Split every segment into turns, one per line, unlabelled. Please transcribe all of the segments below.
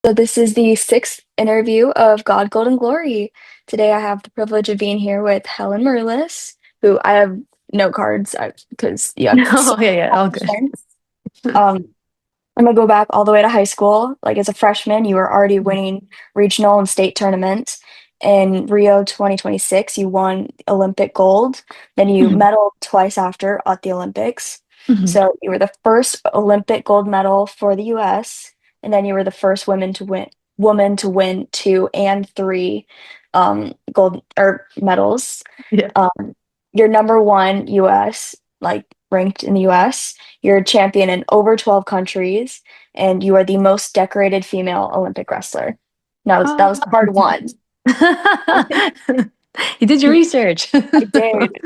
So this is the sixth interview of God, Gold, and Glory. Today I have the privilege of being here with Helen Maroulis, who I have note cards because you have so
No, yeah, yeah, all
many
good.
accomplishments. Um, I'm gonna go back all the way to high school. Like as a freshman, you were already winning regional and state tournaments. In Rio 2026, you won Olympic gold. Then you
Mhm,
medaled twice after at the Olympics.
mhm.
So you were the first Olympic gold medal for the US, and then you were the first woman to win two and three gold or medals.
Yeah.
Um, you're number one US, like ranked in the US. You're a champion in over 12 countries, and you are the most decorated female Olympic wrestler. That was
Oh.
part one.
You did your research.
I did.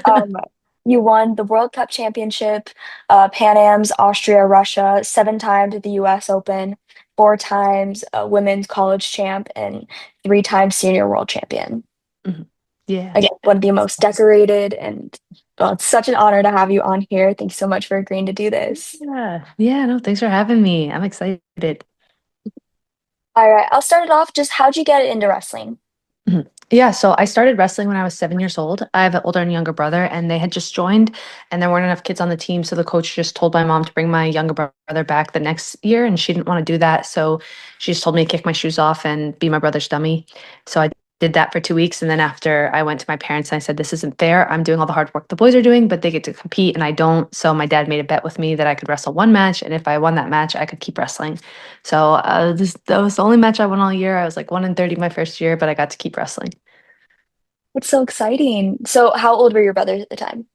Um, you won the World Cup Championship, Pan Am's, Austria, Russia, seven times at the US Open, four times a women's college champ, and three times senior world champion.
Mhm. Yeah.
Again, one of the most decorated, and well, it's such an honor to have you on here. Thanks so much for agreeing to do this.
Yeah. Yeah, no, thanks for having me. I'm excited.
All right, I'll start it off. Just how'd you get into wrestling?
Mhm. Yeah, so I started wrestling when I was 7 years old. I have an older and younger brother, and they had just joined, and there weren't enough kids on the team. So the coach just told my mom to bring my younger brother back the next year, and she didn't want to do that. So she just told me to kick my shoes off and be my brother's dummy. So I did that for 2 weeks. And then after I went to my parents and I said, "This isn't fair. I'm doing all the hard work the boys are doing, but they get to compete, and I don't." So my dad made a bet with me that I could wrestle one match, and if I won that match, I could keep wrestling. So that was the only match I won all year. I was like 1-30 my first year, but I got to keep wrestling.
It's so exciting. So, how old were your brothers at the time?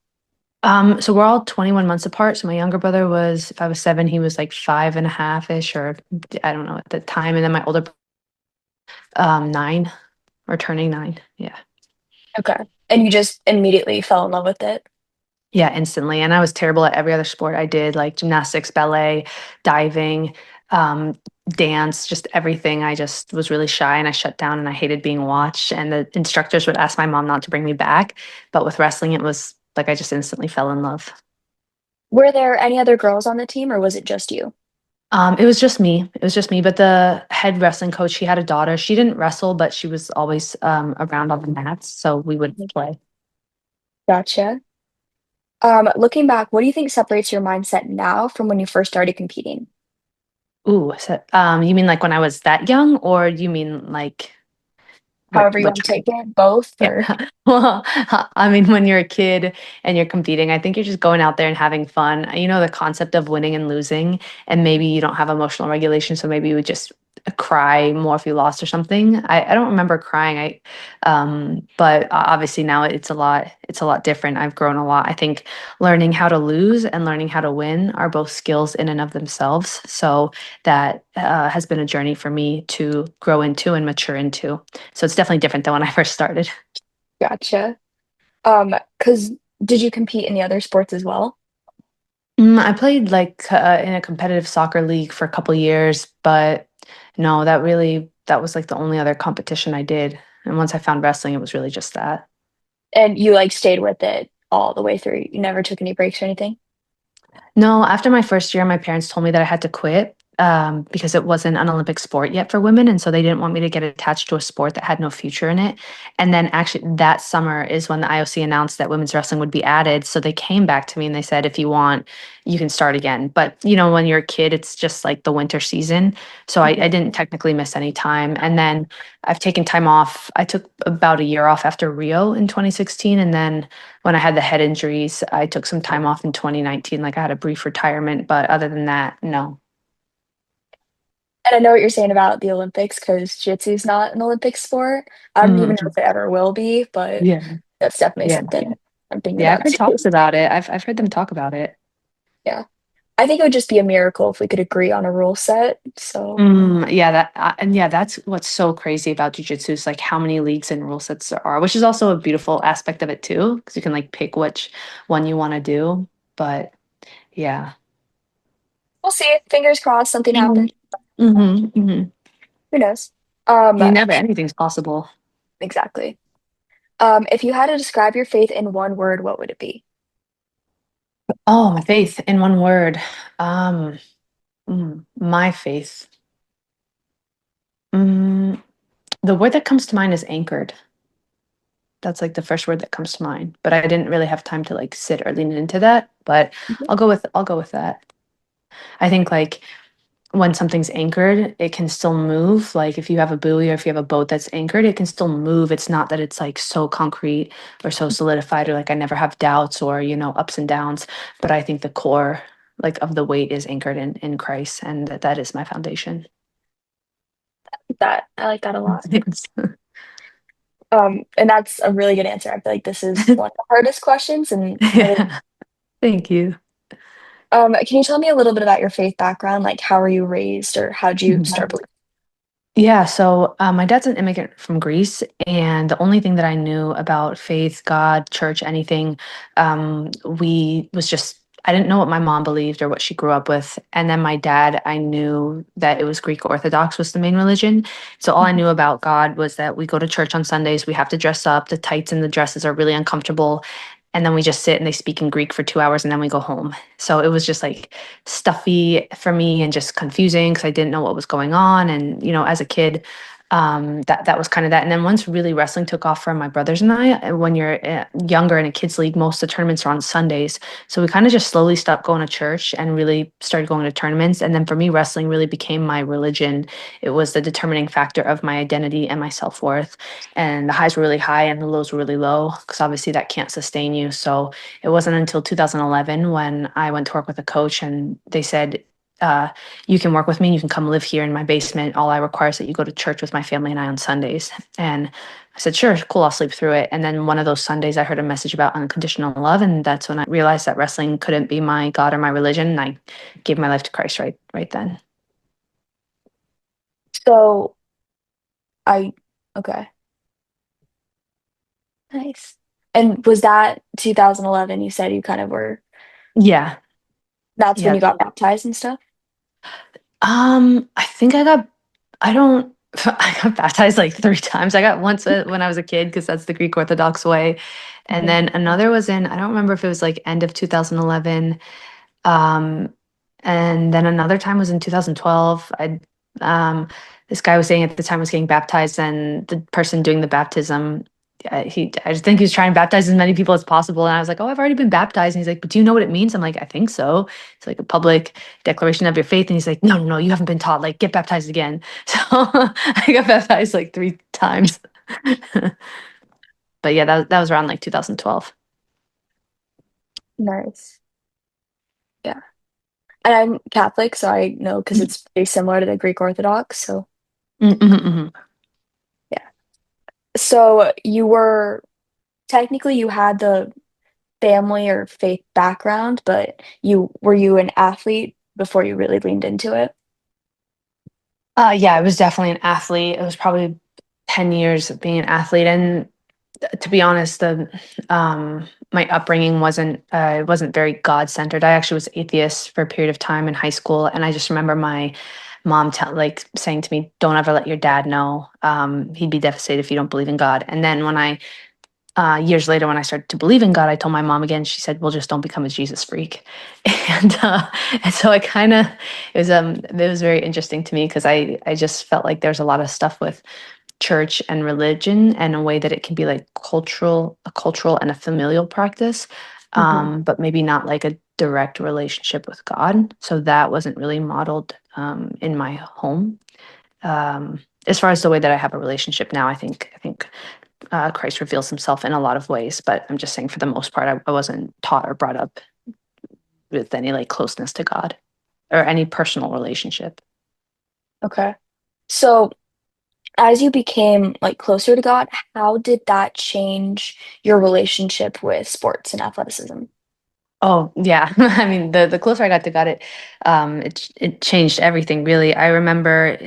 So we're all 21 months apart. So my younger brother was, if I was seven, he was like 5.5-ish, or I don't know at the time. And then my older, 9 or turning 9. Yeah.
Okay. And you just immediately fell in love with it?
Yeah, instantly. And I was terrible at every other sport I did, like gymnastics, ballet, diving, um, dance, just everything. I just was really shy and I shut down and I hated being watched. And the instructors would ask my mom not to bring me back. But with wrestling, it was like I just instantly fell in love.
Were there any other girls on the team, or was it just you?
It was just me. It was just me. But the head wrestling coach, he had a daughter. She didn't wrestle, but she was always around on the mats, so we would
Mhm.
play.
Gotcha. Looking back, what do you think separates your mindset now from when you first started competing?
Ooh, so, you mean like when I was that young, or you mean like
However you want
which?
to take it, both,
Yeah.
or
Well, I mean, when you're a kid and you're competing, I think you're just going out there and having fun. You know, the concept of winning and losing, and maybe you don't have emotional regulation, so maybe you would just cry more if you lost or something. I don't remember crying. But obviously now it's a lot different. I've grown a lot. I think learning how to lose and learning how to win are both skills in and of themselves. So that has been a journey for me to grow into and mature into. So it's definitely different than when I first started.
gotcha. Because did you compete in the other sports as well?
I played like in a competitive soccer league for a couple years, but no, that was like the only other competition I did. And once I found wrestling, it was really just that.
And you like stayed with it all the way through. You never took any breaks or anything?
No, after my first year, my parents told me that I had to quit because it wasn't an Olympic sport yet for women. And so they didn't want me to get attached to a sport that had no future in it. And then actually, that summer is when the IOC announced that women's wrestling would be added. So they came back to me and they said, if you want, you can start again. But, you know, when you're a kid, it's just like the winter season. So I
Mhm.
didn't technically miss any time. And then I've taken time off. I took about a year off after Rio in 2016. And then when I had the head injuries, I took some time off in 2019. Like I had a brief retirement, but other than that, no.
And I know what you're saying about the Olympics because jiu-jitsu is not an Olympic sport. I don't even know
Mhm.
if it ever will be, but
Yeah.
that's definitely
Yeah.
something I'm thinking
Yeah. I've
about
heard
too.
talks about it. I've heard them talk about it.
Yeah. I think it would just be a miracle if we could agree on a rule set. So,
Yeah, and yeah, that's what's so crazy about jujitsu is like how many leagues and rule sets there are, which is also a beautiful aspect of it too, because you can like pick which one you want to do. But yeah.
we'll see. Fingers crossed something
hmm
happens.
hmm
Who knows? Um,
You never, anything's possible.
exactly. If you had to describe your faith in one word, what would it be?
Oh, my faith in one word. Um, my faith. Mm, the word that comes to mind is anchored. That's like the first word that comes to mind, but I didn't really have time to like sit or lean into that, but
Mhm.
I'll go with that. I think like when something's anchored, it can still move. Like if you have a buoy or if you have a boat that's anchored, it can still move. It's not that it's like so concrete or so solidified or like I never have doubts or, ups and downs. But I think the core like of the weight is anchored in Christ and that is my foundation.
That I like that a lot.
Thanks.
And that's a really good answer. I feel like this is one of the hardest questions and really.
Yeah. Thank you.
Can you tell me a little bit about your faith background? Like, how were you raised, or how did you start believing?
Yeah, so my dad's an immigrant from Greece, and the only thing that I knew about faith, God, church, anything, we was just I didn't know what my mom believed or what she grew up with, and then my dad, I knew that it was Greek Orthodox was the main religion. So all I knew about God was that we go to church on Sundays, we have to dress up, the tights and the dresses are really uncomfortable, and then we just sit and they speak in Greek for 2 hours, and then we go home. So it was just like stuffy for me and just confusing because I didn't know what was going on. And as a kid, that was kind of that. And then once really wrestling took off for my brothers and I, when you're younger in a kids league, most of the tournaments are on Sundays. So we kind of just slowly stopped going to church and really started going to tournaments. And then for me, wrestling really became my religion. It was the determining factor of my identity and my self worth. And the highs were really high and the lows were really low because obviously that can't sustain you. So it wasn't until 2011 when I went to work with a coach and they said, uh, you can work with me. You can come live here in my basement. All I require is that you go to church with my family and I on Sundays. And I said, sure, cool, I'll sleep through it. And then one of those Sundays, I heard a message about unconditional love. And that's when I realized that wrestling couldn't be my God or my religion. And I gave my life to Christ right then.
So I, okay, nice. And was that 2011? You said you kind of were,
Yeah.
that's when
Yeah.
you got baptized and stuff?
I think I don't, I got baptized like 3 times. I got once when I was a kid because that's the Greek Orthodox way. And
Mhm.
then another was I don't remember if it was like end of 2011. Um, and then another time was in 2012. This guy was saying at the time I was getting baptized, and the person doing the baptism, I just think he was trying to baptize as many people as possible. And I was like, oh, I've already been baptized. And he's like, but do you know what it means? I'm like, I think so. It's like a public declaration of your faith. And he's like, no, no, no, you haven't been taught. Like, get baptized again. So I got baptized like 3 times. But yeah, that was around like 2012.
Nice. Yeah. And I'm Catholic, so I know because it's pretty similar to the Greek Orthodox. So,
Mm-hmm.
yeah. So you were technically you had the family or faith background, but you an athlete before you really leaned into it?
Yeah, I was definitely an athlete. It was probably 10 years of being an athlete. And to be honest, the my upbringing wasn't very God-centered. I actually was atheist for a period of time in high school, and I just remember my mom like saying to me, "Don't ever let your dad know. He'd be devastated if you don't believe in God." And then when I years later, when I started to believe in God, I told my mom again. She said, "Well, just don't become a Jesus freak." And so I kind of it was very interesting to me because I just felt like there's a lot of stuff with church and religion and a way that it can be like a cultural and a familial practice,
Hmm.
but maybe not like a direct relationship with God. So that wasn't really modeled in my home. As far as the way that I have a relationship now, I think Christ reveals himself in a lot of ways, but I'm just saying for the most part, I wasn't taught or brought up with any like closeness to God or any personal relationship.
Okay. So as you became like closer to God, how did that change your relationship with sports and athleticism?
Oh yeah, I mean the closer I got to God, it changed everything really. I remember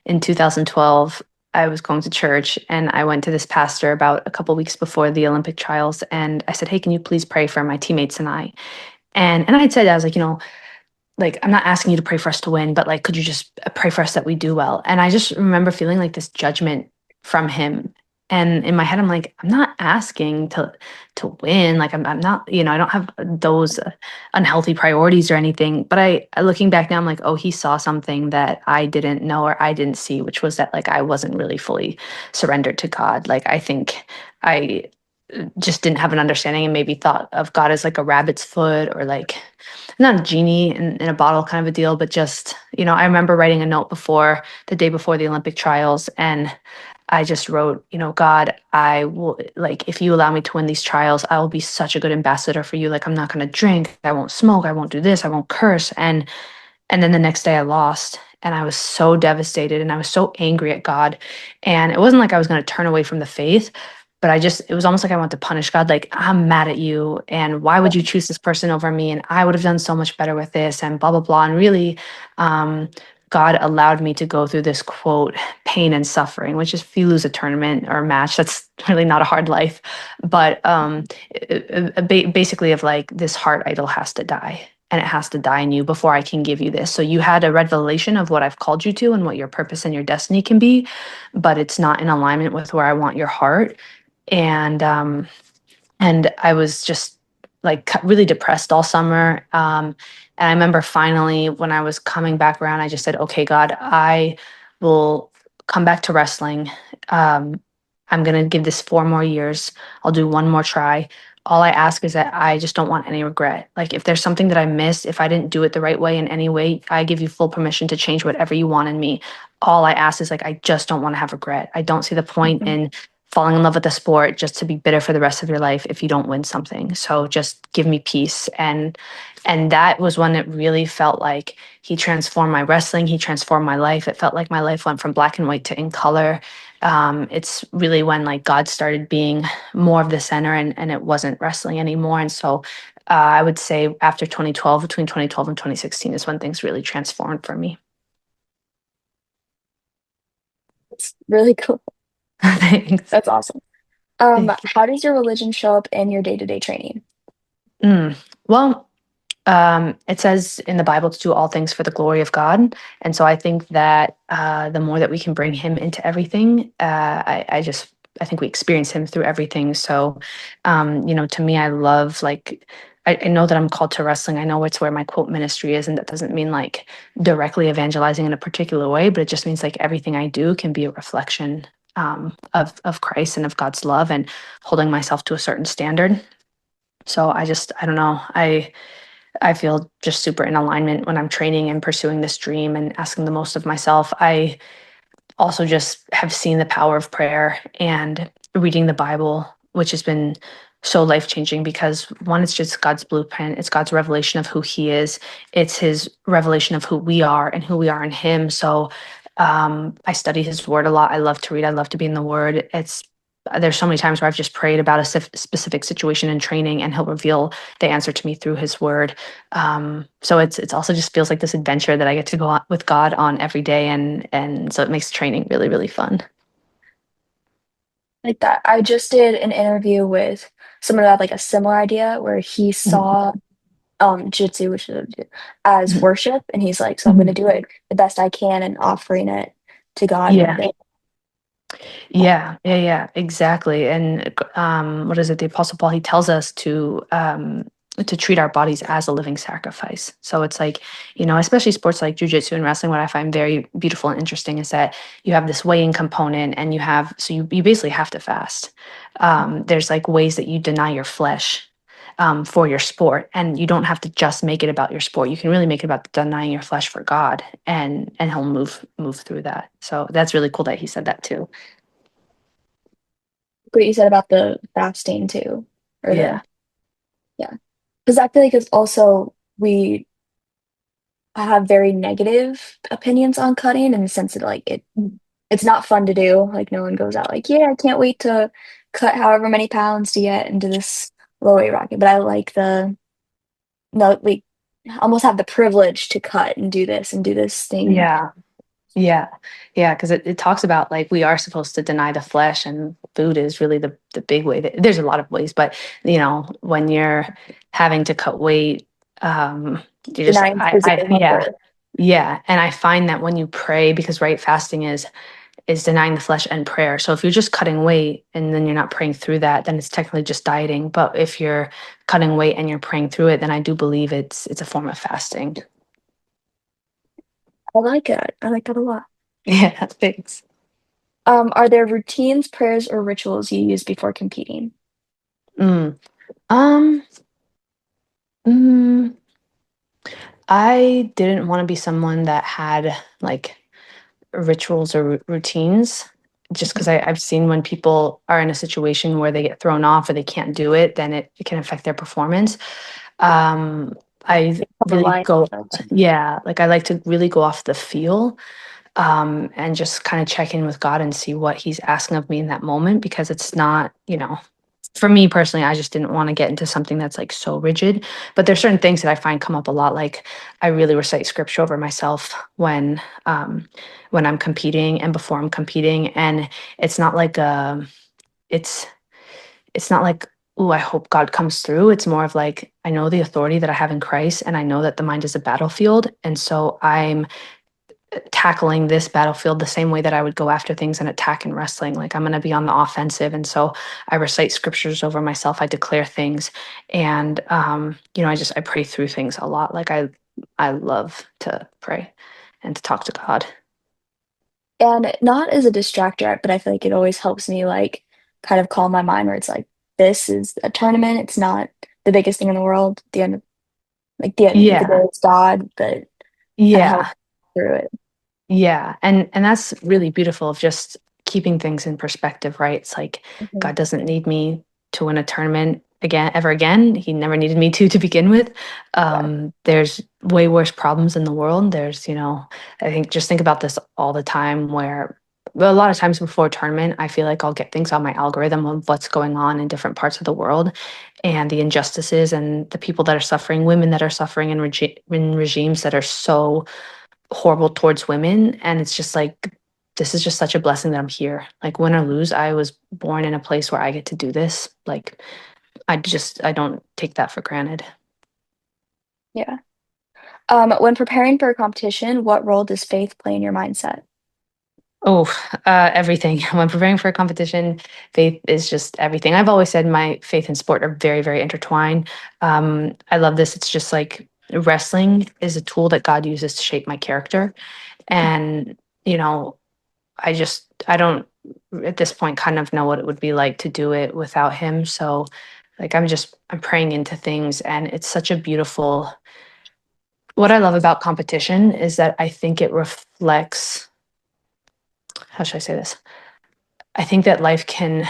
in 2012 I was going to church and I went to this pastor about a couple weeks before the Olympic trials and I said, "Hey, can you please pray for my teammates and I?" And I'd said I was like, like I'm not asking you to pray for us to win, but like could you just pray for us that we do well? And I just remember feeling like this judgment from him And in my head, I'm like, I'm not asking to win. Like I'm not, I don't have those unhealthy priorities or anything. But looking back now, I'm like, oh, he saw something that I didn't know or I didn't see, which was that like I wasn't really fully surrendered to God. Like I think I just didn't have an understanding and maybe thought of God as like a rabbit's foot or like not a genie in a bottle kind of a deal, but just, I remember writing a note before the day before the Olympic trials, and I just wrote, God, I will, like, if you allow me to win these trials, I will be such a good ambassador for you. Like, I'm not going to drink, I won't smoke, I won't do this, I won't curse. And then the next day I lost and I was so devastated and I was so angry at God. And it wasn't like I was going to turn away from the faith, but it was almost like I wanted to punish God. Like, I'm mad at you. And why would you choose this person over me? And I would have done so much better with this and blah, blah, blah. And really, um, God allowed me to go through this quote, pain and suffering, which is if you lose a tournament or a match, that's really not a hard life. But basically, of like, this heart idol has to die and it has to die in you before I can give you this. So you had a revelation of what I've called you to and what your purpose and your destiny can be, but it's not in alignment with where I want your heart. And I was just like really depressed all summer. And I remember finally when I was coming back around, I just said, okay, God, I will come back to wrestling. Um, I'm going to give this 4 more years. I'll do one more try. All I ask is that I just don't want any regret. Like if there's something that I missed, if I didn't do it the right way in any way, I give you full permission to change whatever you want in me. All I ask is like, I just don't want to have regret. I don't see the point
Mhm.
in falling in love with the sport just to be bitter for the rest of your life if you don't win something. So just give me peace. And that was when it really felt like he transformed my wrestling, he transformed my life. It felt like my life went from black and white to in color. It's really when like God started being more of the center and it wasn't wrestling anymore. And so I would say after 2012, between 2012 and 2016 is when things really transformed for me.
It's really cool.
Thanks.
That's awesome.
Thank you.
How does your religion show up in your day-to-day training?
Mm. Well, it says in the Bible to do all things for the glory of God. And so I think that the more that we can bring him into everything, I think we experience him through everything. So, to me, I love like, I know that I'm called to wrestling. I know it's where my quote ministry is. And that doesn't mean like directly evangelizing in a particular way, but it just means like everything I do can be a reflection of Christ and of God's love and holding myself to a certain standard. So I don't know. I feel just super in alignment when I'm training and pursuing this dream and asking the most of myself. I also just have seen the power of prayer and reading the Bible, which has been so life changing because one, it's just God's blueprint, it's God's revelation of who He is, it's His revelation of who we are and who we are in Him. So I study His Word a lot. I love to read, I love to be in the Word. There's so many times where I've just prayed about a specific situation in training and he'll reveal the answer to me through his word. So it's also just feels like this adventure that I get to go on with God on every day, and so it makes training really really fun.
Like that. I just did an interview with someone who had like a similar idea where he
Mhm.
saw jitsu, which is as
Mhm.
worship, and he's like, so I'm gonna
Mhm.
do it the best I can and offering it to God one
Yeah,
day.
yeah, exactly. And what is it? The Apostle Paul, he tells us to treat our bodies as a living sacrifice. So it's like, especially sports like jujitsu and wrestling, what I find very beautiful and interesting is that you have this weighing component and you basically have to fast. There's like ways that you deny your flesh for your sport, and you don't have to just make it about your sport. You can really make it about denying your flesh for God, and he'll move through that. So that's really cool that he said that too.
What you said about the fasting too, or the
Yeah.
yeah, because I feel like it's also we have very negative opinions on cutting in the sense that like it's not fun to do. Like no one goes out like, yeah, I can't wait to cut however many pounds to get into this low weight rocket. But I like the no, we almost have the privilege to cut and do this thing.
Yeah. Yeah. Yeah. Because it talks about like we are supposed to deny the flesh, and food is really the big way. There's a lot of ways, but when you're having to cut weight, you just
Denying physical
yeah.
hunger.
Yeah. And I find that when you pray, because right, fasting is is denying the flesh and prayer. So if you're just cutting weight and then you're not praying through that, then it's technically just dieting. But if you're cutting weight and you're praying through it, then I do believe it's a form of fasting.
I like it. I like that a lot.
Yeah, thanks.
Are there routines, prayers, or rituals you use before competing?
Mm. Um, mm, I didn't want to be someone that had like rituals or routines just because I've seen when people are in a situation where they get thrown off or they can't do it, then it can affect their performance. Um, I really
Rely
go,
on them.
yeah, like I like to really go off the feel, and just kind of check in with God and see what He's asking of me in that moment because it's not, for me personally, I just didn't want to get into something that's like so rigid. But there's certain things that I find come up a lot. Like I really recite scripture over myself when I'm competing and before I'm competing. And it's not like it's it's not like, oh, I hope God comes through. It's more of like I know the authority that I have in Christ and I know that the mind is a battlefield. And so I'm tackling this battlefield the same way that I would go after things and attack in wrestling. Like I'm going to be on the offensive. And so I recite scriptures over myself. I declare things. And, I pray through things a lot. Like I love to pray and to talk to God.
And not as a distractor, but I feel like it always helps me like kind of calm my mind where it's like this is a tournament. It's not the biggest thing in the world. At the end of the end of the day,
Yeah.
it's God, but kind of help
Yeah.
through it.
Yeah, and that's really beautiful of just keeping things in perspective, right? It's like
Mhm.
God doesn't need me to win a tournament again ever again. He never needed me to begin with.
Yeah.
There's way worse problems in the world. I think just think about this all the time where well, a lot of times before a tournament, I feel like I'll get things on my algorithm of what's going on in different parts of the world and the injustices and the people that are suffering, women that are suffering in regimes that are so horrible towards women. And it's just like, this is just such a blessing that I'm here. Like, win or lose, I was born in a place where I get to do this. Like, I don't take that for granted.
Yeah. When preparing for a competition, what role does faith play in your mindset?
Oh, everything. When preparing for a competition, faith is just everything. I've always said my faith and sport are very, very intertwined. I love this. It's just like wrestling is a tool that God uses to shape my character. And, you know, I don't at this point kind of know what it would be like to do it without him. So like I'm praying into things and it's such a beautiful what I love about competition is that I think it reflects how should I say this? I think that life can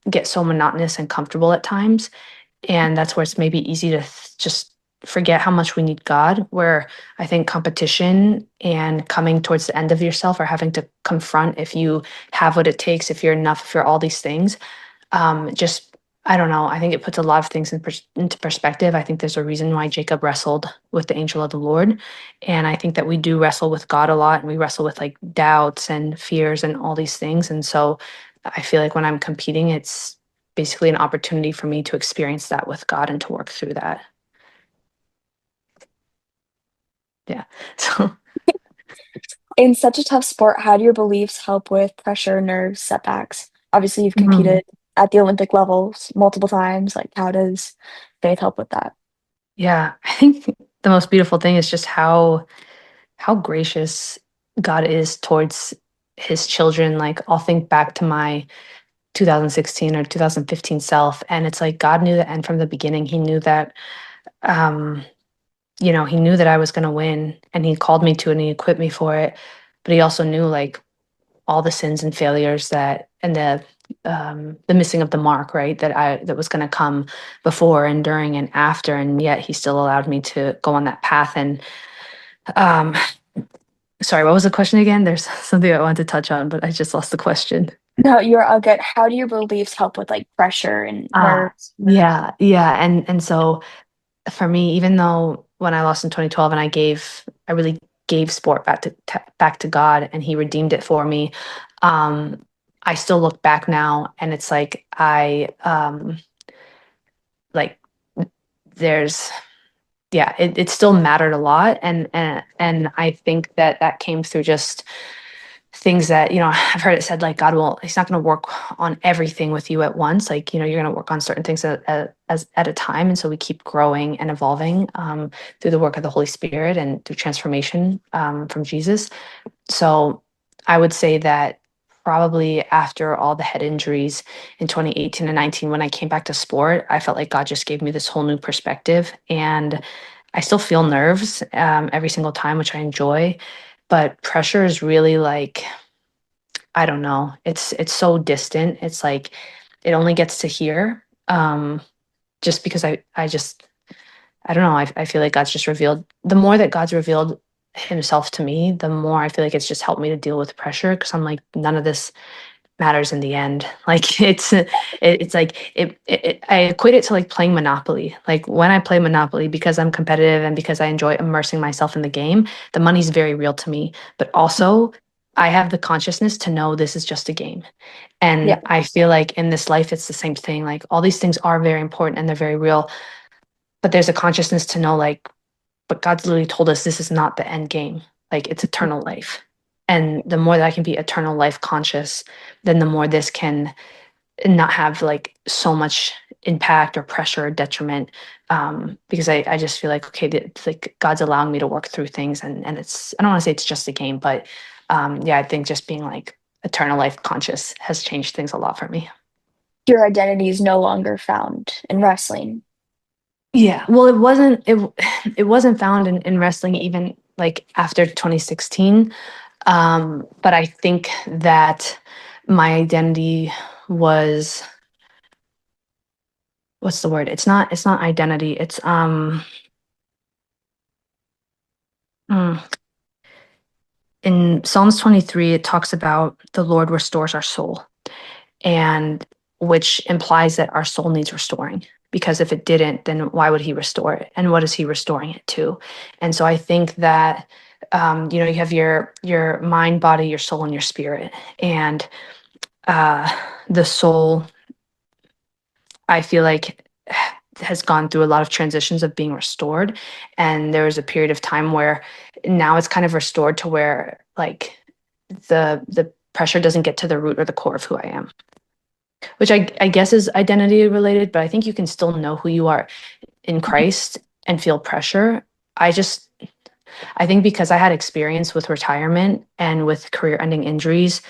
get so monotonous and comfortable at times. And that's where it's maybe easy to just forget how much we need God. Where I think competition and coming towards the end of yourself or having to confront if you have what it takes, if you're enough, if you're all these things, just I don't know. I think it puts a lot of things into perspective. I think there's a reason why Jacob wrestled with the angel of the Lord. And I think that we do wrestle with God a lot and we wrestle with like doubts and fears and all these things. And so I feel like when I'm competing, it's basically an opportunity for me to experience that with God and to work through that. Yeah. So,
In such a tough sport, how do your beliefs help with pressure, nerves, setbacks? Obviously, you've
mhm.
competed at the Olympic levels multiple times. Like, how does faith help with that?
Yeah, I think the most beautiful thing is just how gracious God is towards his children. Like I'll think back to my 2016 or 2015 self and it's like God knew the end from the beginning. He knew that um he knew that I was going to win and he called me to it and he equipped me for it. But he also knew like all the sins and failures that and the missing of the mark, right? That was going to come before and during and after, and yet he still allowed me to go on that path. And um, sorry, what was the question again? There's something I wanted to touch on, but I just lost the question.
No, you're all good. How do your beliefs help with like pressure and nerves?
Yeah, yeah, and so for me, even though when I lost in 2012 and I really gave sport back to God and he redeemed it for me. I still look back now and it's like like there's yeah, it still mattered a lot and I think that came through just things that, I've heard it said like he's not going to work on everything with you at once. Like, you're going to work on certain things at a time. And so we keep growing and evolving through the work of the Holy Spirit and through transformation from Jesus. So I would say that probably after all the head injuries in 2018 and 19, when I came back to sport, I felt like God just gave me this whole new perspective. And I still feel nerves every single time, which I enjoy. But pressure is really like, I don't know. It's so distant. It's like it only gets to here. Just because I don't know. I feel like God's just revealed the more that God's revealed himself to me, the more I feel like it's just helped me to deal with pressure because I'm like, none of this matters in the end. Like it's like I equate it to like playing Monopoly. Like when I play Monopoly, because I'm competitive and because I enjoy immersing myself in the game, the money's very real to me. But also I have the consciousness to know this is just a game.
Yeah.
And I feel like in this life, it's the same thing. Like all these things are very important and they're very real, but there's a consciousness to know like, but God's literally told us this is not the end game. Like it's eternal life. And the more that I can be eternal life conscious, then the more this can not have like so much impact or pressure or detriment. Because I just feel like, okay, it's like God's allowing me to work through things and it's, I don't want to say it's just a game, but yeah, I think just being like eternal life conscious has changed things a lot for me.
Your identity is no longer found in wrestling.
Yeah, well, it wasn't found in wrestling even like after 2016. But I think that my identity was what's the word? It's not identity. It's mm, in Psalms 23 it talks about the Lord restores our soul, and which implies that our soul needs restoring, because if it didn't, then why would he restore it, and what is he restoring it to? And so I think that you have your mind, body, your soul, and your spirit. And uh the soul, I feel like, has gone through a lot of transitions of being restored, and there was a period of time where now it's kind of restored to where like the pressure doesn't get to the root or the core of who I am, which I guess is identity related, but I think you can still know who you are in Christ and feel pressure. I just I think because I had experience with retirement and with career ending injuries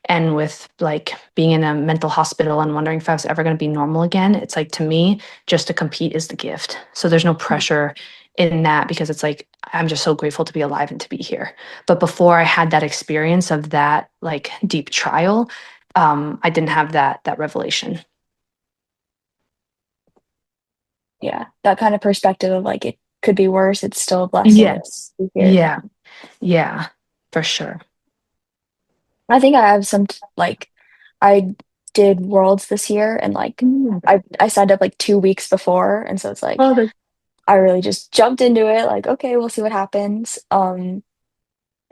and with like being in a mental hospital and wondering if I was ever going to be normal again, it's like to me, just to compete is the gift. So there's no pressure in that because it's like, I'm just so grateful to be alive and to be here. But before I had that experience of that like deep trial, I didn't have that revelation.
Yeah, that kind of perspective of like it could be worse. It's still a blessing
Yes.
to be here.
Yeah. Yeah. For sure.
I think I have like I did Worlds this year and like
Mm.
I signed up like 2 weeks before, and so it's like
Oh, the,
I really just jumped into it. Like, okay, we'll see what happens. It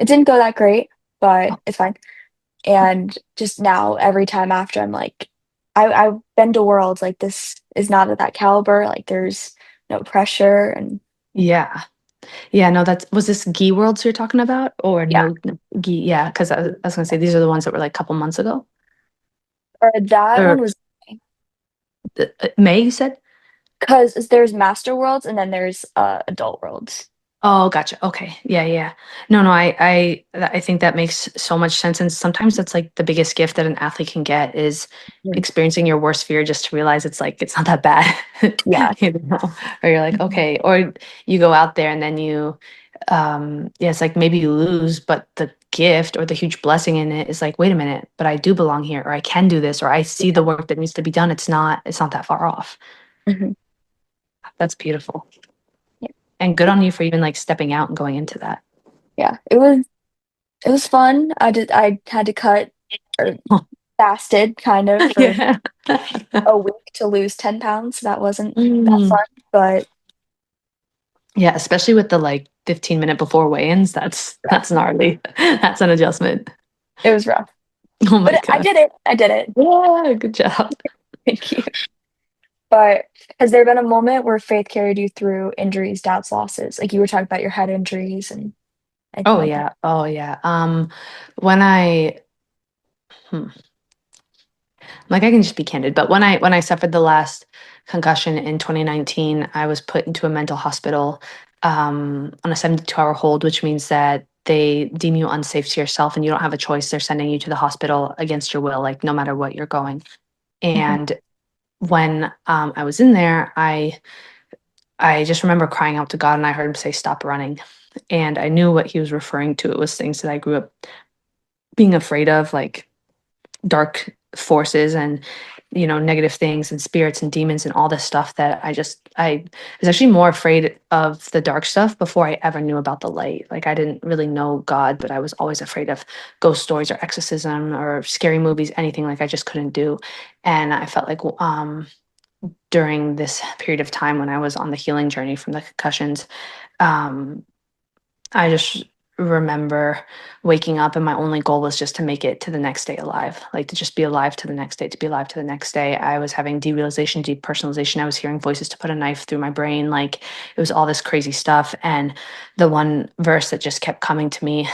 didn't go that great, but it's fine. And just now, every time after, I'm like, I've been to Worlds. Like, this is not at that caliber. Like, there's no pressure, and
yeah. Yeah, no, was this Gi Worlds you're talking about, or
yeah.
no Gi? Yeah, because I was gonna say these are the ones that were like a couple months ago,
Or that one
or
was
May, you said?
because there's Master Worlds and then there's Adult Worlds.
Oh, gotcha. Okay. Yeah, yeah. No, no, I think that makes so much sense. And sometimes that's like the biggest gift that an athlete can get is
Mhm.
experiencing your worst fear just to realize it's like it's not that bad.
Yeah.
You know? Or you're like,
Mhm.
okay. Or you go out there and then yeah, it's like maybe you lose, but the gift or the huge blessing in it is like, wait a minute, but I do belong here, or I can do this, or I see the
Yeah.
work that needs to be done. It's not that far off.
Mhm.
That's beautiful.
Yeah.
And good on you for even like stepping out and going into that.
Yeah. It was fun. I had to cut or fasted kind of for
Yeah.
a week to lose 10 pounds. That wasn't that
Mm.
fun, but
Yeah, especially with the like 15-minute before weigh-ins, that's gnarly. That's an adjustment.
it was rough.
Oh my
But I
God.
did it. I did it.
Yeah, good job.
Thank you. But has there been a moment where faith carried you through injuries, doubts, losses? Like you were talking about your head injuries and Anything
Oh
like that?
yeah. Oh yeah. When I hmm, like I can just be candid, but when I suffered the last concussion in 2019, I was put into a mental hospital on a 72-hour hold, which means that they deem you unsafe to yourself and you don't have a choice. They're sending you to the hospital against your will, like no matter what you're going.
Mhm.
And when I was in there, I just remember crying out to God and I heard him say, "Stop running." And I knew what he was referring to. It was things that I grew up being afraid of, like dark forces and negative things and spirits and demons and all this stuff that I was actually more afraid of the dark stuff before I ever knew about the light. Like I didn't really know God, but I was always afraid of ghost stories or exorcism or scary movies, anything. Like I just couldn't do. And I felt like during this period of time when I was on the healing journey from the concussions, um I just remember waking up and my only goal was just to make it to the next day alive, like to just be alive to the next day, to be alive to the next day. I was having derealization, depersonalization. I was hearing voices to put a knife through my brain. Like it was all this crazy stuff. And the one verse that just kept coming to me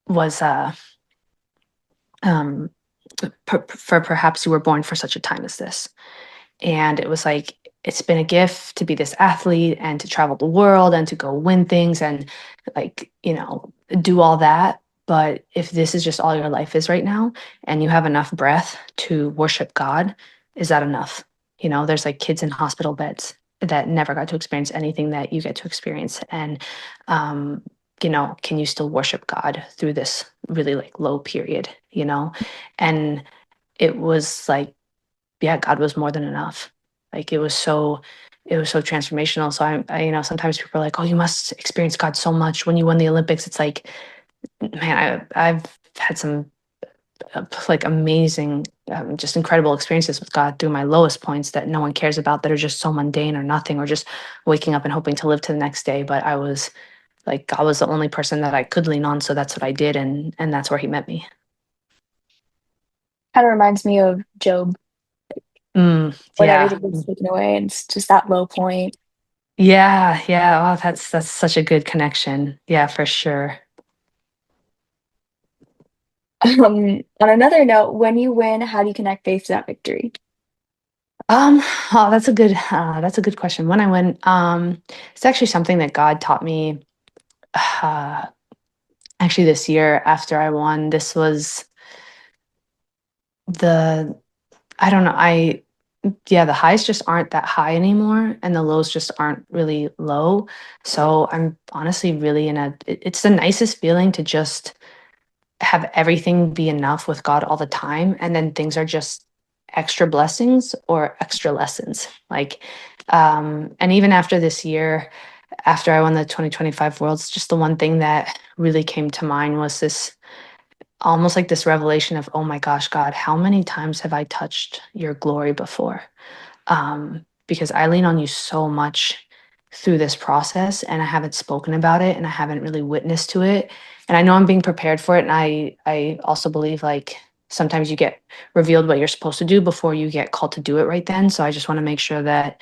was um, for perhaps you were born for such a time as this. And it was like, it's been a gift to be this athlete and to travel the world and to go win things and like, do all that. But if this is just all your life is right now and you have enough breath to worship God, is that enough? There's like kids in hospital beds that never got to experience anything that you get to experience. And, um, can you still worship God through this really like low period? And it was like, yeah, God was more than enough. Like it was so transformational. So sometimes people are like, oh, you must experience God so much when you won the Olympics. It's like, man, I've had some like amazing, just incredible experiences with God through my lowest points that no one cares about that are just so mundane or nothing or just waking up and hoping to live to the next day. But I was like, God was the only person that I could lean on. So that's what I did. And that's where he met me.
Kind of reminds me of Job when
Yeah.
everything was taken away and it's just that low point.
Yeah, yeah. Oh, that's such a good connection. Yeah, for sure.
On another note, when you win, how do you connect faith to that victory?
Oh, that's a good question. When I went, it's actually something that God taught me, uh, actually this year after I won. This was the, I don't know, yeah, the highs just aren't that high anymore, and the lows just aren't really low. So I'm honestly really it's the nicest feeling to just have everything be enough with God all the time. And then things are just extra blessings or extra lessons. Like, and even after this year, after I won the 2025 Worlds, just the one thing that really came to mind was this almost like this revelation of, oh my gosh, God, how many times have I touched your glory before? Because I lean on you so much through this process and I haven't spoken about it and I haven't really witnessed to it. And I know I'm being prepared for it. And I also believe like sometimes you get revealed what you're supposed to do before you get called to do it right then. So I just want to make sure that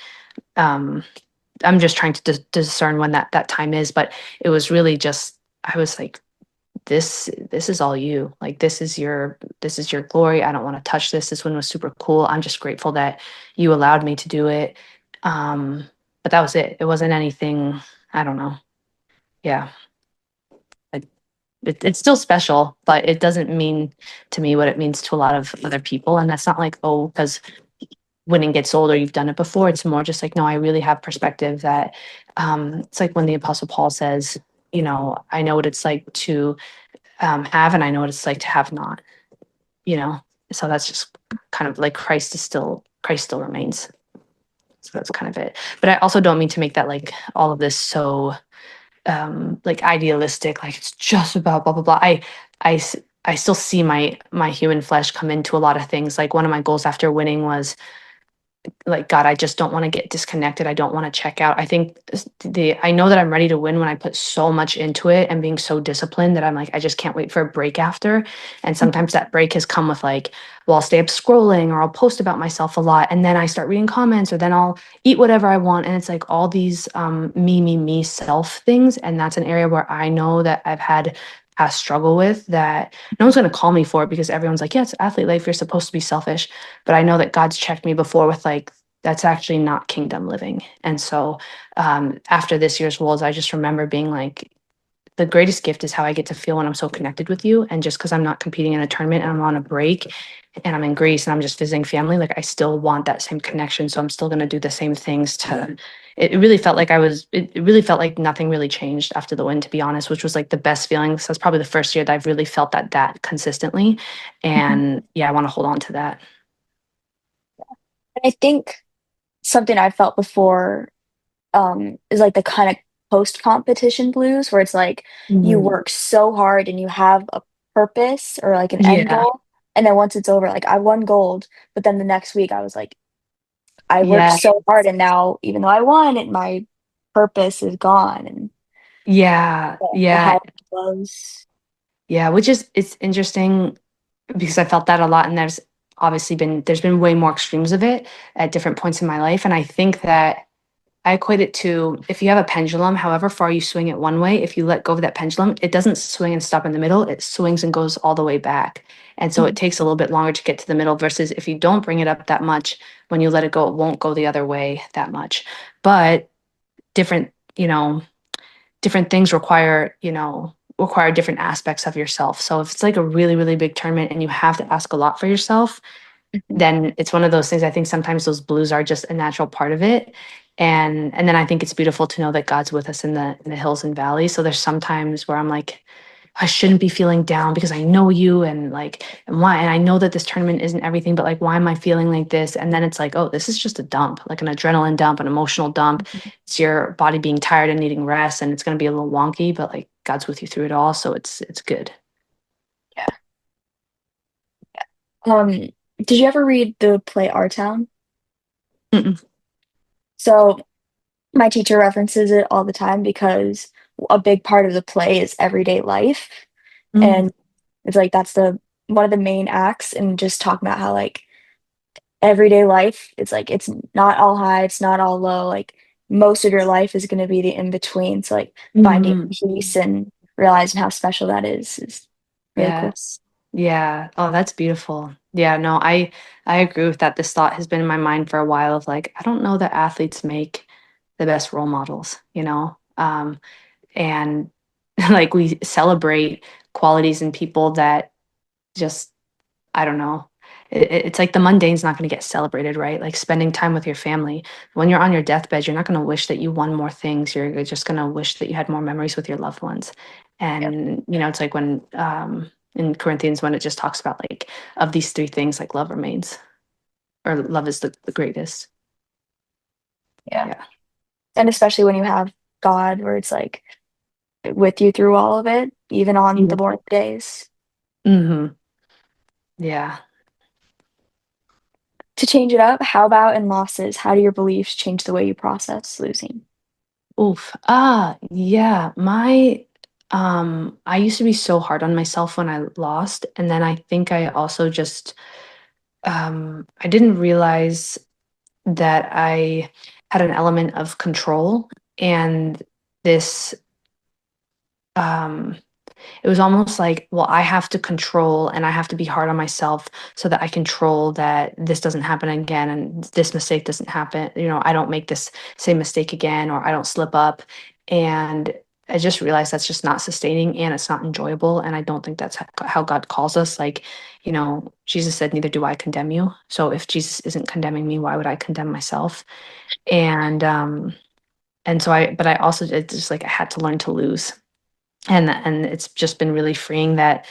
um, I'm just trying to discern when that time is. But it was really just, I was like, this is all you. Like this is your glory. I don't want to touch this. This one was super cool. I'm just grateful that you allowed me to do it. Um, but that was it. It wasn't anything, I don't know. Yeah. It's still special, but it doesn't mean to me what it means to a lot of other people. And that's not like, oh, because winning gets old or you've done it before. It's more just like, no, I really have perspective that it's like when the Apostle Paul says, I know what it's like to have, and I know what it's like to have not, you know? So that's just kind of like Christ still remains. So that's kind of it. But I also don't mean to make that like all of this so like idealistic, like it's just about blah blah blah. I still see my human flesh come into a lot of things. Like one of my goals after winning was like, God, I just don't want to get disconnected. I don't want to check out. I think I know that I'm ready to win when I put so much into it and being so disciplined that I'm like, I just can't wait for a break after. And sometimes that break has come with like, well, I'll stay up scrolling or I'll post about myself a lot. And then I start reading comments or then I'll eat whatever I want. And it's like all these me, self things. And that's an area where I know that I've had a struggle with that no one's going to call me for it because everyone's like, yeah, it's athlete life. You're supposed to be selfish. But I know that God's checked me before with like, that's actually not kingdom living. And so after this year's Wolves, I just remember being like, the greatest gift is how I get to feel when I'm so connected with you. And just because I'm not competing in a tournament and I'm on a break and I'm in Greece and I'm just visiting family, like I still want that same connection. So I'm still going to do the same things to, it really felt like it really felt like nothing really changed after the win, to be honest, which was like the best feeling. So that's probably the first year that I've really felt that consistently.
Mhm.
And yeah, I want to hold on to that.
I think something I felt before is like the kind of post competition blues where it's like you
Mhm.
work so hard and you have a purpose or like an end
Yeah.
goal. And then once it's over, like I won gold, but then the next week I was like, I worked
Yeah.
so hard and now even though I won it, my purpose is gone and
Yeah.
the
Yeah.
high lows.
Yeah. Which is, it's interesting because I felt that a lot. And there's been way more extremes of it at different points in my life. And I think that I equate it to if you have a pendulum, however far you swing it one way, if you let go of that pendulum, it doesn't swing and stop in the middle. It swings and goes all the way back. And so it
Mhm.
takes a little bit longer to get to the middle versus if you don't bring it up that much, when you let it go, it won't go the other way that much. But different, different things require different aspects of yourself. So if it's like a really, really big tournament and you have to ask a lot for yourself,
Mhm.
then it's one of those things. I think sometimes those blues are just a natural part of it. And then I think it's beautiful to know that God's with us in the hills and valleys. So there's sometimes where I'm like, I shouldn't be feeling down because I know you and like and why and I know that this tournament isn't everything, but like why am I feeling like this? And then it's like, oh, this is just a dump, like an adrenaline dump, an emotional dump. It's your body being tired and needing rest, and it's gonna be a little wonky, but like God's with you through it all. So it's good.
Yeah. Um, did you ever read the play Our Town?
Mm-mm.
So my teacher references it all the time because a big part of the play is everyday life.
Mm.
And it's like that's the one of the main acts and just talking about how like everyday life, it's like it's not all high, it's not all low. Like most of your life is gonna be the in between. So like finding
Mhm.
peace and realizing how special that is really cool.
Yes. Yeah. Oh, that's beautiful. Yeah, no, I agree with that. This thought has been in my mind for a while of like, I don't know that athletes make the best role models, you know? And like we celebrate qualities in people that just, I don't know. It's like the mundane's not going to get celebrated, right? Like spending time with your family. When you're on your deathbed, you're not going to wish that you won more things. You're just going to wish that you had more memories with your loved ones.
Yeah.
And, it's like when in Corinthians, when it just talks about like, of these three things, like love remains, or love is the greatest.
Yeah.
Yeah.
And especially when you have God where it's like with you through all of it, even on the boring days.
Mm-hmm. Yeah.
To change it up, how about in losses? How do your beliefs change the way you process losing?
Oof. Yeah. I used to be so hard on myself when I lost. And then I think I also just, I didn't realize that I had an element of control and this, um, it was almost like, well, I have to control and I have to be hard on myself so that I control that this doesn't happen again and this mistake doesn't happen. I don't make this same mistake again or I don't slip up. And I just realized that's just not sustaining and it's not enjoyable. And I don't think that's how God calls us. Like, Jesus said, neither do I condemn you. So if Jesus isn't condemning me, why would I condemn myself? And, but I also, it's just like I had to learn to lose and it's just been really freeing that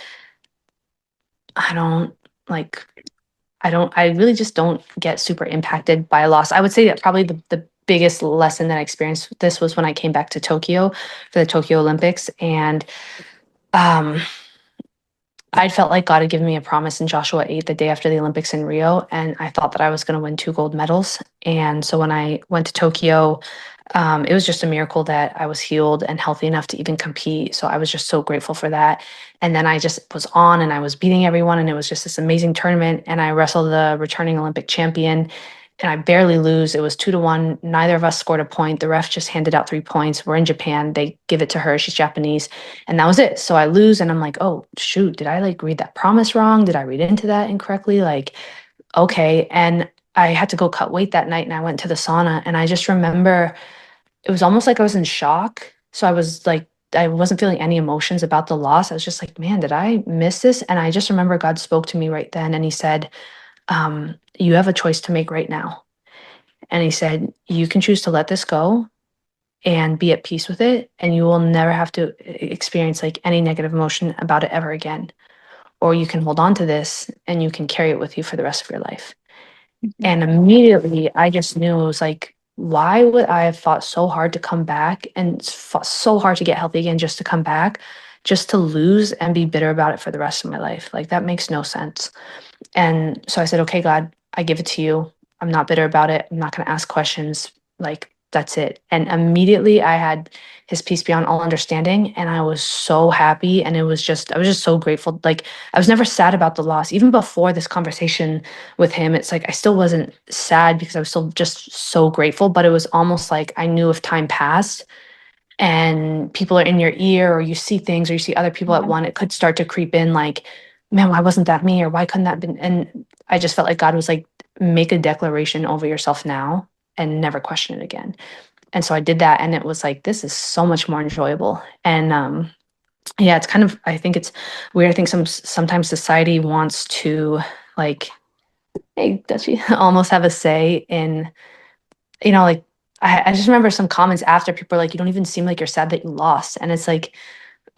I don't like I really just don't get super impacted by a loss. I would say that probably the biggest lesson that I experienced with this was when I came back to Tokyo for the Tokyo Olympics. And um I felt like God had given me a promise in Joshua 8, the day after the Olympics in Rio, and I thought that I was going to win 2 gold medals. And so when I went to Tokyo, it was just a miracle that I was healed and healthy enough to even compete. So I was just so grateful for that. And then I just was on and I was beating everyone, and it was just this amazing tournament. And I wrestled the returning Olympic champion, and I barely lose. It was 2-1. Neither of us scored a point. The ref just handed out 3 points. We're in Japan. They give it to her. She's Japanese. And that was it. So I lose, and I'm like, oh, shoot, did I like read that promise wrong? Did I read into that incorrectly? Like, okay. And I had to go cut weight that night, and I went to the sauna, and I just remember it was almost like I was in shock. So I was like, I wasn't feeling any emotions about the loss. I was just like, man, did I miss this? And I just remember God spoke to me right then, and he said, you have a choice to make right now. And he said, you can choose to let this go and be at peace with it, and you will never have to experience like any negative emotion about it ever again. Or you can hold on to this and you can carry it with you for the rest of your life.
Mhm.
And immediately I just knew, it was like, why would I have fought so hard to come back and fought so hard to get healthy again just to come back, just to lose and be bitter about it for the rest of my life? Like, that makes no sense. And so I said, okay, God, I give it to you. I'm not bitter about it. I'm not going to ask questions. Like, that's it. And immediately I had his peace beyond all understanding. And I was so happy. And I was just so grateful. Like, I was never sad about the loss. Even before this conversation with him, it's like I still wasn't sad because I was still just so grateful. But it was almost like I knew if time passed and people are in your ear, or you see things, or you see other people at
Yeah.
one, it could start to creep in like, man, why wasn't that me? Or why couldn't that been? And I just felt like God was like, make a declaration over yourself now and never question it again. And so I did that, and it was like, this is so much more enjoyable. And yeah, it's kind of, I think it's weird. I think sometimes society wants to like, hey, does she almost have a say in, like, I just remember some comments after, people are like, you don't even seem like you're sad that you lost. And it's like,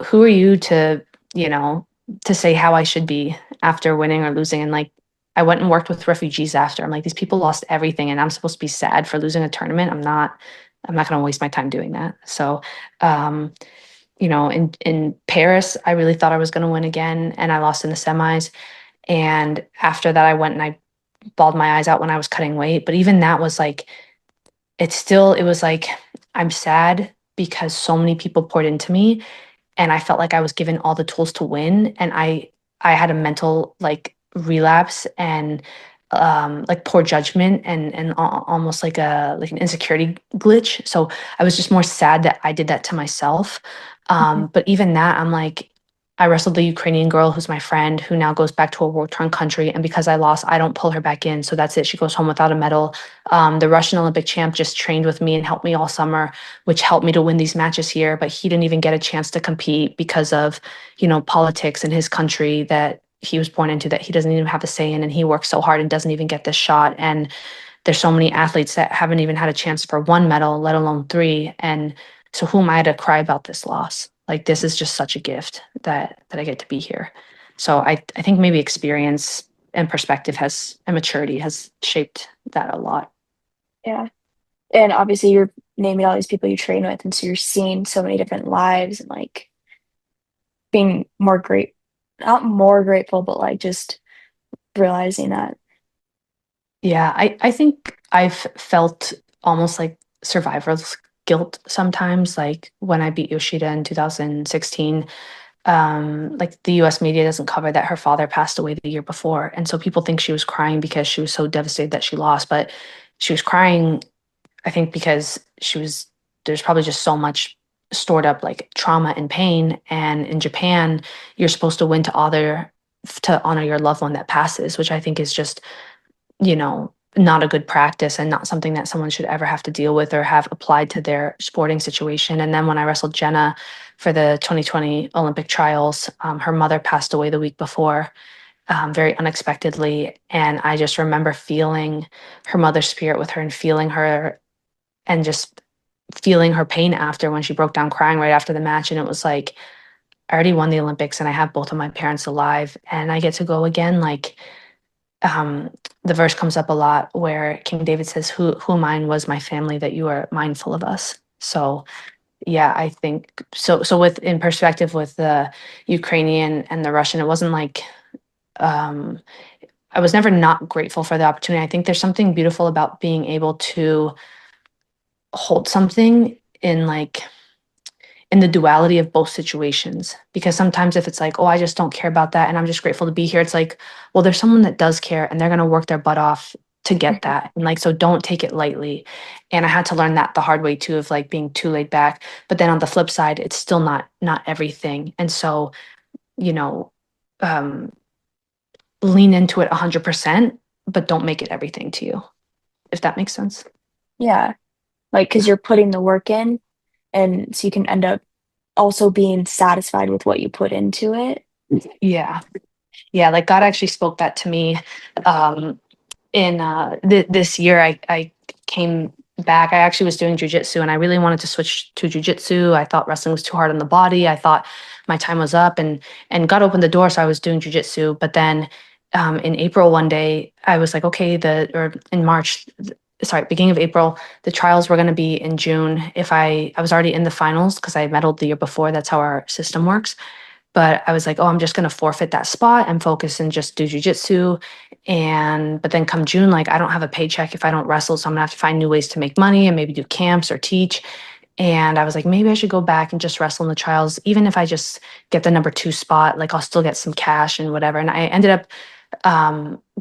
who are you to, you know, to say how I should be after winning or losing? And like, I went and worked with refugees after. I'm like, these people lost everything, and I'm supposed to be sad for losing a tournament. I'm not going to waste my time doing that. So, um, in Paris, I really thought I was going to win again, and I lost in the semis. And after that, I went and I bawled my eyes out when I was cutting weight. But even that was like, it was like, I'm sad because so many people poured into me, and I felt like I was given all the tools to win, and I had a mental like relapse, and like poor judgment, and almost like an insecurity glitch. So I was just more sad that I did that to myself.
Mhm.
But even that, I'm like, I wrestled the Ukrainian girl who's my friend, who now goes back to a war-torn country, and because I lost, I don't pull her back in. So that's it. She goes home without a medal. The Russian Olympic champ just trained with me and helped me all summer, which helped me to win these matches here. But he didn't even get a chance to compete because of, politics in his country that he was born into, that he doesn't even have a say in. And he works so hard and doesn't even get this shot. And there's so many athletes that haven't even had a chance for one medal, let alone three. And so who am I to cry about this loss? Like, this is just such a gift that I get to be here. So I think maybe experience and perspective and maturity has shaped that a lot.
Yeah. And obviously you're naming all these people you train with, and so you're seeing so many different lives and like being more great, not more grateful, but like just realizing that.
Yeah, I think I've felt almost like survivor's guilt sometimes, like when I beat Yoshida in 2016. Like, the US media doesn't cover that her father passed away the year before. And so people think she was crying because she was so devastated that she lost, but she was crying, I think, because there's probably just so much stored up like trauma and pain. And in Japan, you're supposed to win to honor your loved one that passes, which I think is just, not a good practice and not something that someone should ever have to deal with or have applied to their sporting situation. And then when I wrestled Jenna for the 2020 Olympic trials, her mother passed away the week before, very unexpectedly. And I just remember feeling her mother's spirit with her, and feeling her, and just feeling her pain after, when she broke down crying right after the match. And it was like, I already won the Olympics and I have both of my parents alive, and I get to go again. Like, um, the verse comes up a lot where King David says, who mine was my family, that you are mindful of us. So Yeah, I think so. So with in perspective with the Ukrainian and the Russian, it wasn't like um, I was never not grateful for the opportunity. I think there's something beautiful about being able to hold something in like in the duality of both situations. Because sometimes if it's like, oh, I just don't care about that and I'm just grateful to be here, it's like, well, there's someone that does care and they're gonna work their butt off to get
Mhm.
that. And like, so don't take it lightly. And I had to learn that the hard way too, of like being too laid back. But then on the flip side, it's still not everything. And so, you know, um, lean into it 100%, but don't make it everything to you, if that makes sense.
Yeah, like because you're putting the work in, and so you can end up also being satisfied with what you put into it.
Yeah. Yeah. Like God actually spoke that to me. Um, in this year I came back. I actually was doing jujitsu and I really wanted to switch to jujitsu. I thought wrestling was too hard on the body. I thought my time was up, and God opened the door, so I was doing jujitsu. But then in April one day I was like, okay, the or in March, sorry, beginning of April, the trials were going to be in June. If I was already in the finals because I medaled the year before. That's how our system works. But I was like, oh, I'm just gonna forfeit that spot and focus and just do jujitsu. And but then come June, like I don't have a paycheck if I don't wrestle. So I'm gonna have to find new ways to make money and maybe do camps or teach. And I was like, maybe I should go back and just wrestle in the trials. Even if I just get the number two spot, like I'll still get some cash and whatever. And I ended up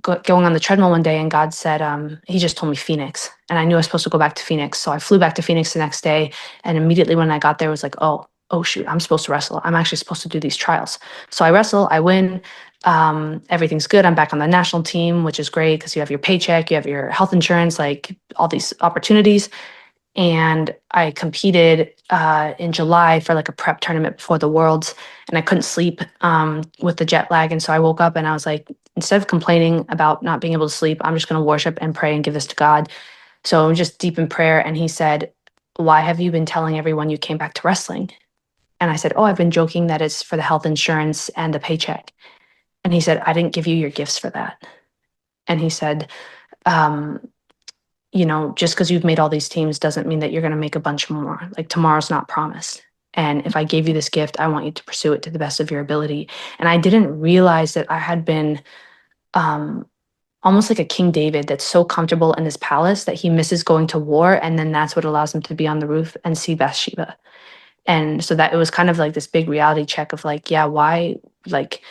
going on the treadmill one day and God said, he just told me Phoenix. And I knew I was supposed to go back to Phoenix. So I flew back to Phoenix the next day. And immediately when I got there, it was like, oh shoot, I'm supposed to wrestle. I'm actually supposed to do these trials. So I wrestle, I win. Everything's good. I'm back on the national team, which is great because you have your paycheck, you have your health insurance, like all these opportunities. And I competed in July for like a prep tournament before the Worlds, and I couldn't sleep with the jet lag. And so I woke up and I was like, instead of complaining about not being able to sleep, I'm just going to worship and pray and give this to God. So I'm just deep in prayer. And he said, why have you been telling everyone you came back to wrestling? And I said, oh, I've been joking that it's for the health insurance and the paycheck. And he said, I didn't give you your gifts for that. And he said, um, just because you've made all these teams doesn't mean that you're going to make a bunch more. Like tomorrow's not promised. And if I gave you this gift, I want you to pursue it to the best of your ability. And I didn't realize that I had been um, almost like a King David that's so comfortable in his palace that he misses going to war. And then that's what allows him to be on the roof and see Bathsheba. And so that it was kind of like this big reality check of like, yeah, why, like,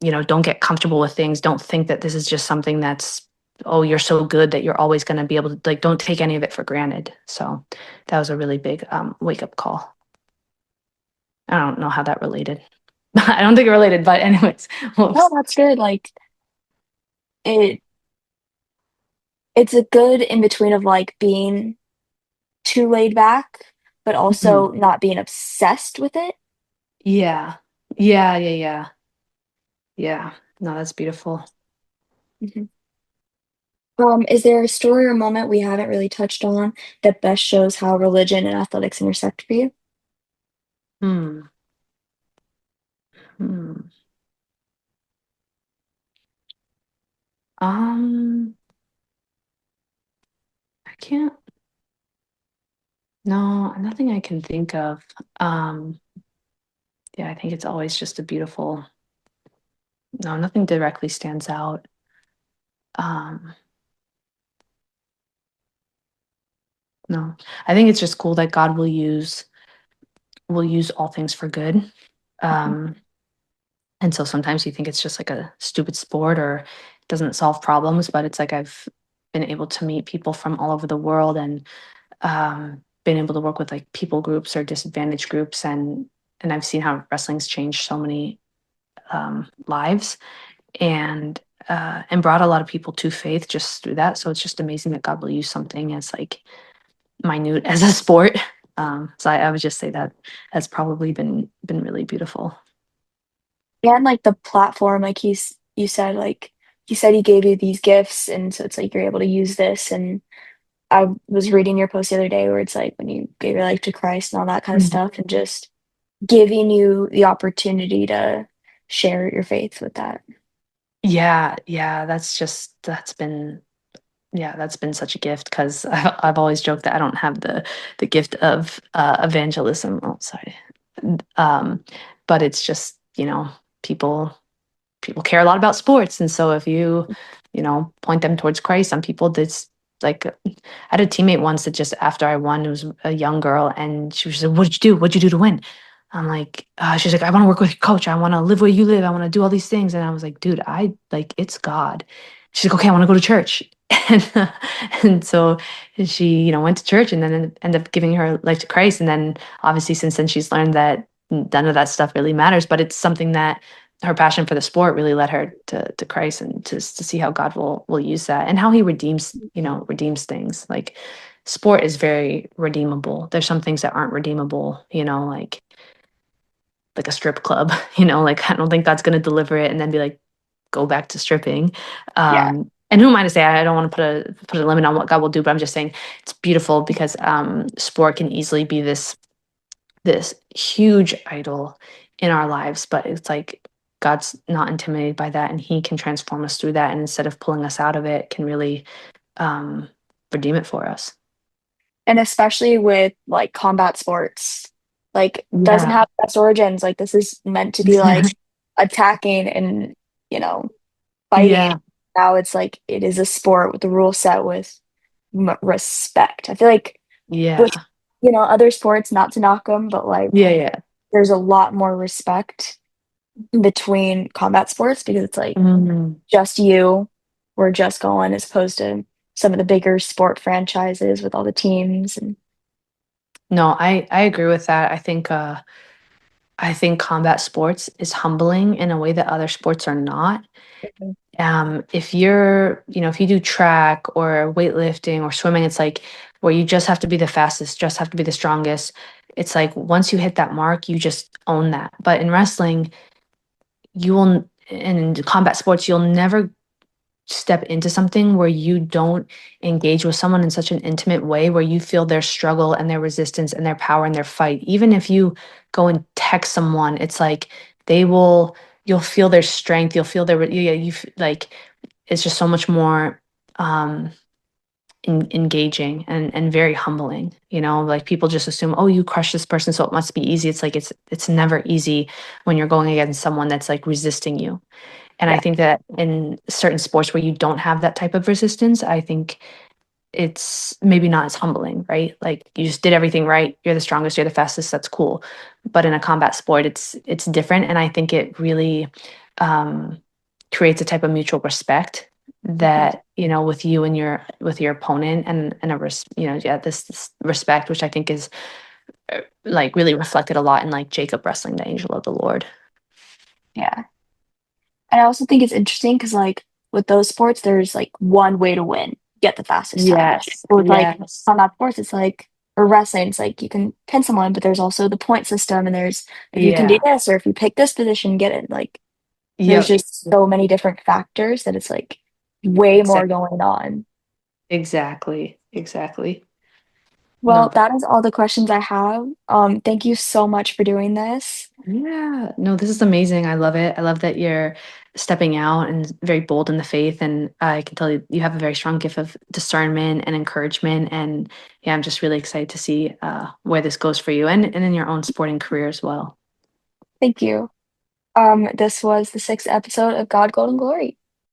don't get comfortable with things. Don't think that this is just something that's, oh, you're so good that you're always going to be able to, like, don't take any of it for granted. So that was a really big wake up call. I don't know how that related. I don't think it related, but anyways,
No,
whoops.
that's good. Like it it's a good in between of like being too laid back, but
Mhm.
also not being obsessed with it.
Yeah. Yeah. Yeah. Yeah. Yeah. No, that's beautiful.
Mhm. Is there a story or moment we haven't really touched on that best shows how religion and athletics intersect for you?
Hmm. Hmm. I can't, no, nothing I can think of. Um, yeah, I think it's always just a beautiful, no, nothing directly stands out. Um, no, I think it's just cool that God will use all things for good.
Mhm.
Um, and so sometimes you think it's just like a stupid sport or it doesn't solve problems, but it's like I've been able to meet people from all over the world and been able to work with like people groups or disadvantaged groups, and I've seen how wrestling's changed so many lives and brought a lot of people to faith just through that. So it's just amazing that God will use something as like minute as a sport. So I would just say that has probably been really beautiful.
And like the platform, like you said, like he said he gave you these gifts, and so it's like you're able to use this. And I was reading your post the other day where it's like when you gave your life to Christ and all that kind of
Mhm.
stuff, and just giving you the opportunity to share your faith with that.
Yeah, yeah, that's been. Yeah, that's been such a gift because I've always joked that I don't have the gift of evangelism. Oh, sorry. Um, but it's just, people people care a lot about sports, and so if you point them towards Christ, some people that's like I had a teammate once that just after I won, it was a young girl, and she was like, "What did you do? What'd you do to win?" I'm like, she's like, "I want to work with your coach. I want to live where you live. I want to do all these things." And I was like, "Dude, I like it's God." She's like, "Okay, I want to go to church." And and so she went to church and then ended up giving her life to Christ. And then obviously since then she's learned that none of that stuff really matters, but it's something that her passion for the sport really led her to Christ, and to see how God will use that and how he redeems things. Like sport is very redeemable. There's some things that aren't redeemable, like a strip club, like I don't think God's gonna deliver it and then be like, go back to stripping.
Yeah.
And who am I to say? I don't want to put a limit on what God will do, but I'm just saying it's beautiful because sport can easily be this huge idol in our lives, but it's like God's not intimidated by that, and he can transform us through that, and instead of pulling us out of it, can really um redeem it for us.
And especially with like combat sports, like doesn't
Yeah.
have best origins. Like this is meant to be like attacking and, you know, fighting.
Yeah.
Now it's like it is a sport with the rule set with respect. I feel like with,
Yeah.
other sports, not to knock them, but like
Yeah. Yeah.
there's a lot more respect between combat sports because it's like
Mhm.
just you, we're just going as opposed to some of the bigger sport franchises with all the teams and
No, I agree with that. I think combat sports is humbling in a way that other sports are not. If you do track or weightlifting or swimming, it's like where you just have to be the fastest, just have to be the strongest. It's like once you hit that mark, you just own that. But in wrestling, in combat sports, you'll never step into something where you don't engage with someone in such an intimate way where you feel their struggle and their resistance and their power and their fight. Even if you go and text someone, it's like they will you'll feel their strength, you'll feel their yeah, like it's just so much more um engaging and very humbling. Like people just assume, oh, you crush this person so it must be easy. It's like it's never easy when you're going against someone that's like resisting you. And I
yeah.
think that in certain sports where you don't have that type of resistance, I think it's maybe not as humbling, right? Like you just did everything right. You're the strongest, you're the fastest, that's cool. But in a combat sport, it's different. And I think it really um, creates a type of mutual respect
Mhm.
that, with you and with your opponent, and yeah, this respect, which I think is like really reflected a lot in like Jacob wrestling the angel of the Lord.
Yeah. And I also think it's interesting because like with those sports, there's like one way to win, get the fastest time.
Yes,
But with like
yes,
combat sports, it's like or wrestling, it's like you can pin someone, but there's also the point system and there's if you can do
yeah.
this or if you pick this position, get it. Like there's
Yep.
just so many different factors that it's like way more
Exactly.
going on.
Exactly. Exactly.
Well,
No,
that is all the questions I have. Thank you so much for doing this.
yeah. No, this is amazing. I love it. I love that you're stepping out and very bold in the faith. And I can tell you have a very strong gift of discernment and encouragement. And yeah, I'm just really excited to see where this goes for you, and in your own sporting career as well.
Thank you. This was the sixth episode of God, Gold, and Glory.